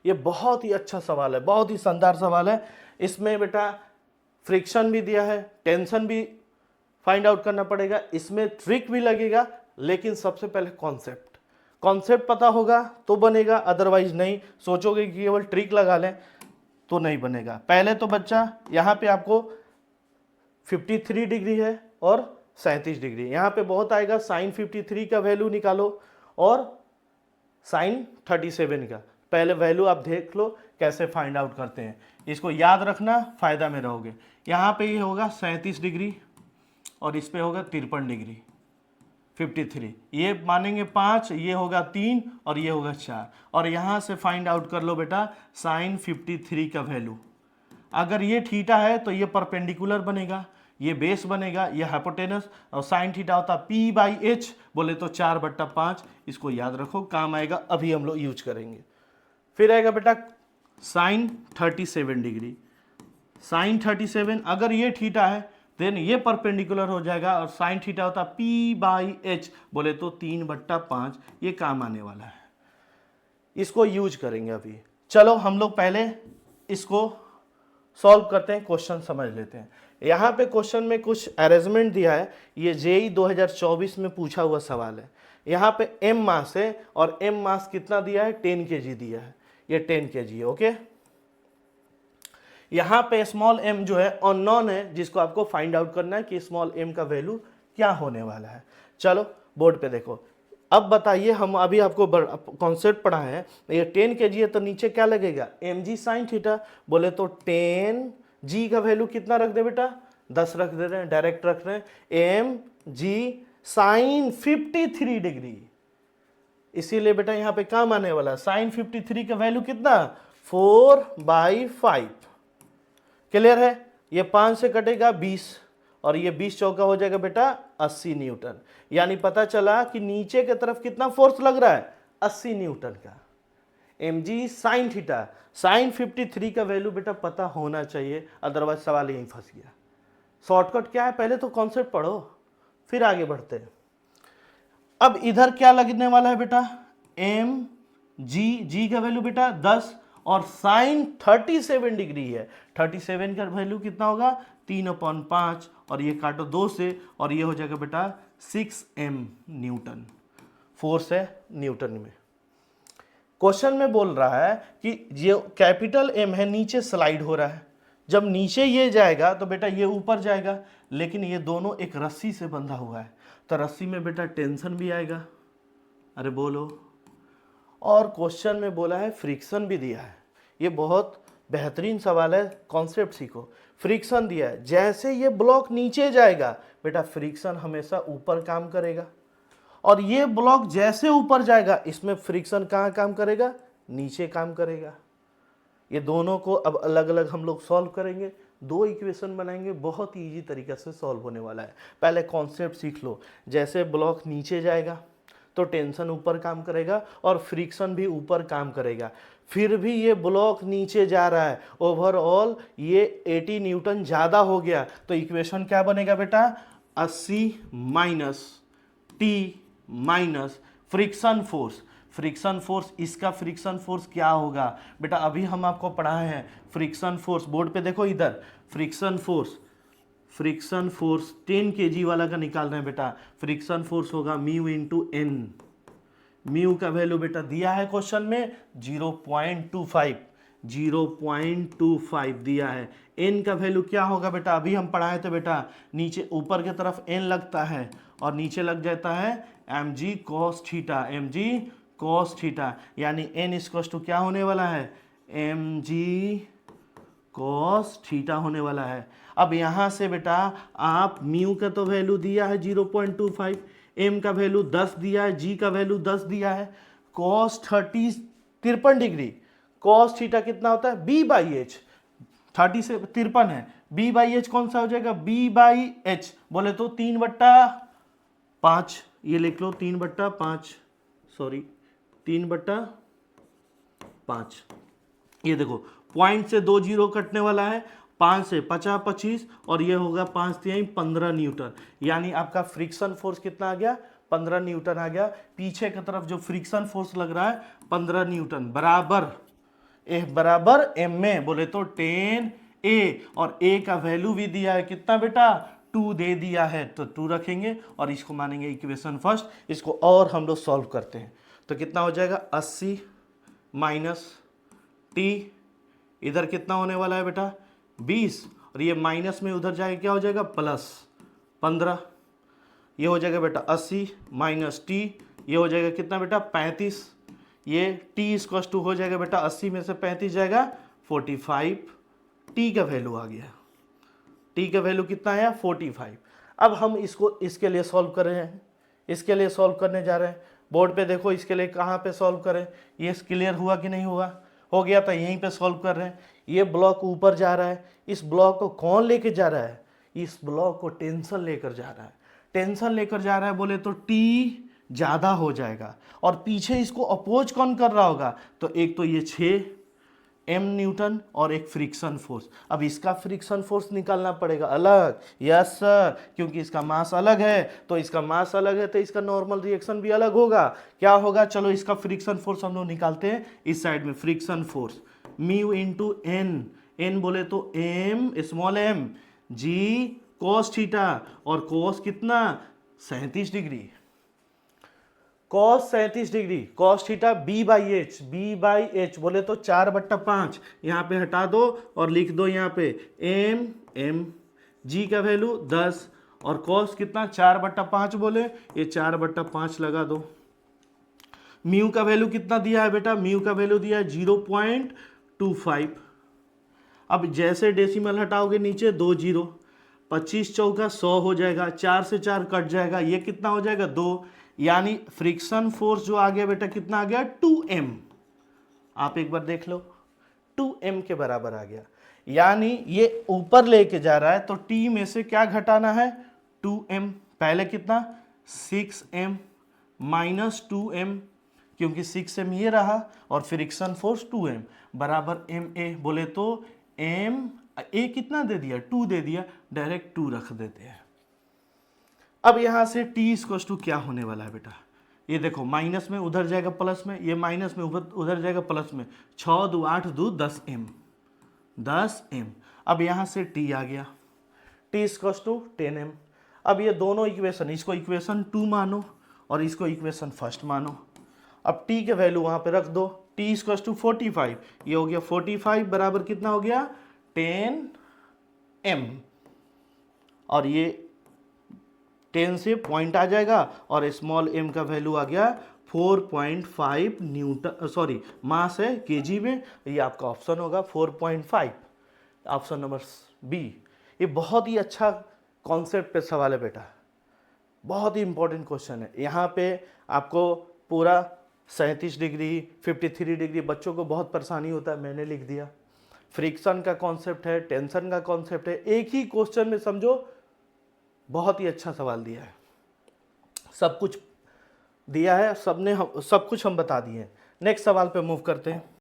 ये बहुत ही अच्छा सवाल है, बहुत ही शानदार सवाल है। इसमें बेटा फ्रिक्शन भी दिया है, टेंशन भी फाइंड आउट करना पड़ेगा, इसमें ट्रिक भी लगेगा, लेकिन सबसे पहले कॉन्सेप्ट पता होगा तो बनेगा, अदरवाइज नहीं। सोचोगे कि केवल ट्रिक लगा लें तो नहीं बनेगा। पहले तो बच्चा यहाँ पे आपको 53 डिग्री है और 37 डिग्री, यहाँ पे बहुत आएगा, साइन 53 का वैल्यू निकालो और साइन 37 का। पहले वैल्यू आप देख लो कैसे फाइंड आउट करते हैं, इसको याद रखना, फायदा में रहोगे। यहाँ पे ये होगा 37 डिग्री और इस पे होगा 53 डिग्री, 53, ये मानेंगे 5, ये होगा 3 और ये होगा 4। और यहाँ से फाइंड आउट कर लो बेटा साइन 53 का वैल्यू। अगर ये थीटा है तो ये परपेंडिकुलर बनेगा, ये बेस बनेगा, ये हाइपोटेनस, और साइन थीटा होता P/H, बोले तो 4/5। इसको याद रखो, काम आएगा, अभी हम लोग यूज करेंगे। फिर आएगा बेटा साइन 37 डिग्री, साइन 37, अगर ये थीटा है देन ये परपेंडिकुलर हो जाएगा और साइन थीटा होता P/H, बोले तो 3/5। ये काम आने वाला है, इसको यूज करेंगे अभी। चलो हम लोग पहले इसको सॉल्व करते हैं, क्वेश्चन समझ लेते हैं। यहाँ पे क्वेश्चन में कुछ अरेंजमेंट दिया है, ये जेई 2024 में पूछा हुआ सवाल है। यहाँ पे m मास है और m मास कितना दिया है, 10 kg दिया है, ये 10 kg है। ओके, यहाँ पे स्मॉल m जो है अननोन है, जिसको आपको फाइंड आउट करना है कि स्मॉल m का वैल्यू क्या होने वाला है। चलो बोर्ड पे देखो, अब बताइए, हम अभी आपको कॉन्सेप्ट पढ़ा है, ये 10 kg है तो नीचे क्या लगेगा, mg साइन थीटा। बोले तो 10g का वैल्यू कितना रख दे बेटा, 10 रख दे रहे हैं, डायरेक्ट रख रहे हैं, mg साइन 53 डिग्री। इसीलिए बेटा यहाँ पे काम आने वाला साइन 53 का वैल्यू कितना, 4/5। क्लियर है, ये 5 से कटेगा 20 और ये 20 चौका हो जाएगा बेटा 80 न्यूटन। यानी पता चला कि नीचे की तरफ कितना फोर्स लग रहा है, 80 न्यूटन का। mg साइन थीटा, साइन 53 का वैल्यू बेटा पता होना चाहिए, अदरवाइज सवाल यहीं फंस गया। शॉर्टकट क्या है, पहले तो कॉन्सेप्ट पढ़ो फिर आगे बढ़ते हैं। अब इधर क्या लगने वाला है बेटा, mg का वैल्यू बेटा 10 और साइन 37 डिग्री है, 37 का वैल्यू कितना होगा, 3/5 और ये काटो 2 से और ये हो जाएगा बेटा 6m न्यूटन। फोर्स है न्यूटन में। क्वेश्चन में बोल रहा है कि ये कैपिटल M है, नीचे स्लाइड हो रहा है, जब नीचे ये जाएगा तो बेटा ये ऊपर जाएगा, लेकिन ये दोनों एक रस्सी से बंधा हुआ है, तो रस्सी में बेटा टेंशन भी आएगा। अरे बोलो, और क्वेश्चन में बोला है फ्रिक्शन भी दिया है। ये बहुत बेहतरीन सवाल है, कॉन्सेप्ट सीखो। फ्रिक्शन दिया है, जैसे ये ब्लॉक नीचे जाएगा बेटा फ्रिक्शन हमेशा ऊपर काम करेगा, और ये ब्लॉक जैसे ऊपर जाएगा इसमें फ्रिक्शन कहाँ काम करेगा, नीचे काम करेगा। ये दोनों को अब अलग अलग हम लोग सॉल्व करेंगे, 2 इक्वेशन बनाएंगे, बहुत ही ईजी तरीके से सॉल्व होने वाला है। पहले कॉन्सेप्ट सीख लो, जैसे ब्लॉक नीचे जाएगा तो टेंशन ऊपर काम करेगा और फ्रिक्शन भी ऊपर काम करेगा। फिर भी ये ब्लॉक नीचे जा रहा है, ओवरऑल ये 80 न्यूटन ज़्यादा हो गया, तो इक्वेशन क्या बनेगा बेटा, 80 minus T minus friction force. Friction force, इसका फ्रिक्शन फोर्स क्या होगा बेटा, अभी हम आपको पढ़ाए हैं फ्रिक्शन फोर्स। बोर्ड पे देखो इधर, फ्रिक्शन फोर्स 10 kg वाला का निकाल रहे हैं बेटा। फ्रिक्शन फोर्स होगा म्यू इंटू एन। म्यू का वैल्यू बेटा दिया है क्वेश्चन में 0.25 दिया है। एन का वैल्यू क्या होगा बेटा, अभी हम पढ़ाए थे बेटा, नीचे ऊपर की तरफ एन लगता है और नीचे लग जाता है mg cos theta, mg cos theta, यानी n इक्वल्स टू क्या होने वाला है, mg cos थीटा होने वाला है। अब यहाँ से बेटा आप म्यू का तो वैल्यू दिया है 0.25, m का वैल्यू 10 दिया है, g का वैल्यू 10 दिया है, cos 53 डिग्री, cos थीटा कितना होता है b/h, 30 से 53 है, b/h कौन सा हो जाएगा, b/h बोले तो 3/5, ये लिख लो 3/5, सॉरी 3/5। ये देखो पॉइंट से 2 जीरो कटने वाला है, 5 से 50 25 और ये होगा 5 3 15 न्यूटन। यानी आपका फ्रिक्शन फोर्स कितना आ गया, 15 न्यूटन आ गया। पीछे की तरफ जो फ्रिक्शन फोर्स लग रहा है 15 न्यूटन बराबर, F बराबर m में बोले तो 10a, और a का वैल्यू भी दिया है कितना बेटा, 2 दे दिया है, तो 2 रखेंगे और इसको मानेंगे इक्वेशन फर्स्ट। इसको और हम लोग सॉल्व करते हैं तो कितना हो जाएगा 80 माइनस टी, इधर कितना होने वाला है बेटा 20, और ये माइनस में उधर जाएगा क्या हो जाएगा प्लस 15, ये हो जाएगा बेटा 80 माइनस टी, ये हो जाएगा कितना बेटा 35, ये टी इक्वल्स टू हो जाएगा बेटा 80 में से 35 जाएगा 45, टी का वैल्यू आ गया, टी का वैल्यू कितना आया 45। अब हम इसको इसके लिए सॉल्व कर रहे हैं, इसके लिए सॉल्व करने जा रहे हैं। बोर्ड पे देखो इसके लिए कहाँ पे सॉल्व करें, ये क्लियर हुआ कि नहीं हुआ, हो गया तो यहीं पे सॉल्व कर रहे हैं। ये ब्लॉक ऊपर जा रहा है, इस ब्लॉक को कौन लेके जा रहा है, इस ब्लॉक को टेंशन लेकर जा रहा है, टेंशन लेकर जा रहा है बोले तो टी ज़्यादा हो जाएगा, और पीछे इसको अपोज कौन कर रहा होगा, तो एक तो ये 6 m न्यूटन और एक फ्रिक्शन फोर्स। अब इसका फ्रिक्शन फोर्स निकालना पड़ेगा अलग, यस सर, क्योंकि इसका मास अलग है, तो इसका मास अलग है तो इसका नॉर्मल रिएक्शन भी अलग होगा। क्या होगा, चलो इसका फ्रिक्शन फोर्स हम लोग निकालते हैं। इस साइड में friction force mu into N, N बोले तो M small M G cos theta, और कॉस कितना 37 degree, cos 37 degree, cos theta B by H बोले तो 4/5, यहाँ पे हटा दो और लिख दो यहाँ पे एम जी का वैल्यू 10, और कॉस कितना 4/5 बोले, ये 4/5 लगा दो। म्यू का वैल्यू कितना दिया है बेटा, म्यू का वैल्यू दिया है 0.25। अब जैसे डेसिमल हटाओगे नीचे 2 0, 25 चौका 100 हो जाएगा, 4 से 4 कट जाएगा, ये कितना हो जाएगा 2, यानी फ्रिक्शन फोर्स जो आ गया बेटा कितना आ गया 2m, आप एक बार देख लो 2m के बराबर आ गया। यानी ये ऊपर लेके जा रहा है तो t में से क्या घटाना है 2m, पहले कितना 6m माइनस 2m, क्योंकि 6m ये रहा और फ्रिक्शन फोर्स 2m बराबर ma, बोले तो m a कितना दे दिया 2 दे दिया, डायरेक्ट 2 रख देते हैं। अब यहां से t इक्वल्स टू क्या होने वाला है बेटा, ये देखो माइनस में उधर जाएगा प्लस में, ये माइनस में उधर जाएगा प्लस में, 6 2 8 2 10m। अब यहां से t आ गया, t इक्वल्स टू 10m। अब ये दोनों इक्वेशन, इसको इक्वेशन 2 मानो और इसको इक्वेशन फर्स्ट मानो। अब t के वैल्यू वहां पे रख दो, t इक्वल्स टू 45, ये हो गया 45 बराबर कितना हो गया 10m, और ये 10 से पॉइंट आ जाएगा और स्मॉल m का वैल्यू आ गया 4.5 न्यूटन, सॉरी मास है केजी में, ये आपका ऑप्शन होगा 4.5, ऑप्शन नंबर बी। ये बहुत ही अच्छा कॉन्सेप्ट पे सवाल है बेटा, बहुत ही इंपॉर्टेंट क्वेश्चन है। यहाँ पे आपको पूरा 37 डिग्री 53 डिग्री, बच्चों को बहुत परेशानी होता है, मैंने लिख दिया। फ्रिक्शन का कॉन्सेप्ट है, टेंशन का कॉन्सेप्ट है, एक ही क्वेश्चन में समझो बहुत ही अच्छा सवाल दिया है, सब कुछ दिया है, सब कुछ हम बता दिए हैं। नेक्स्ट सवाल पे मूव करते हैं।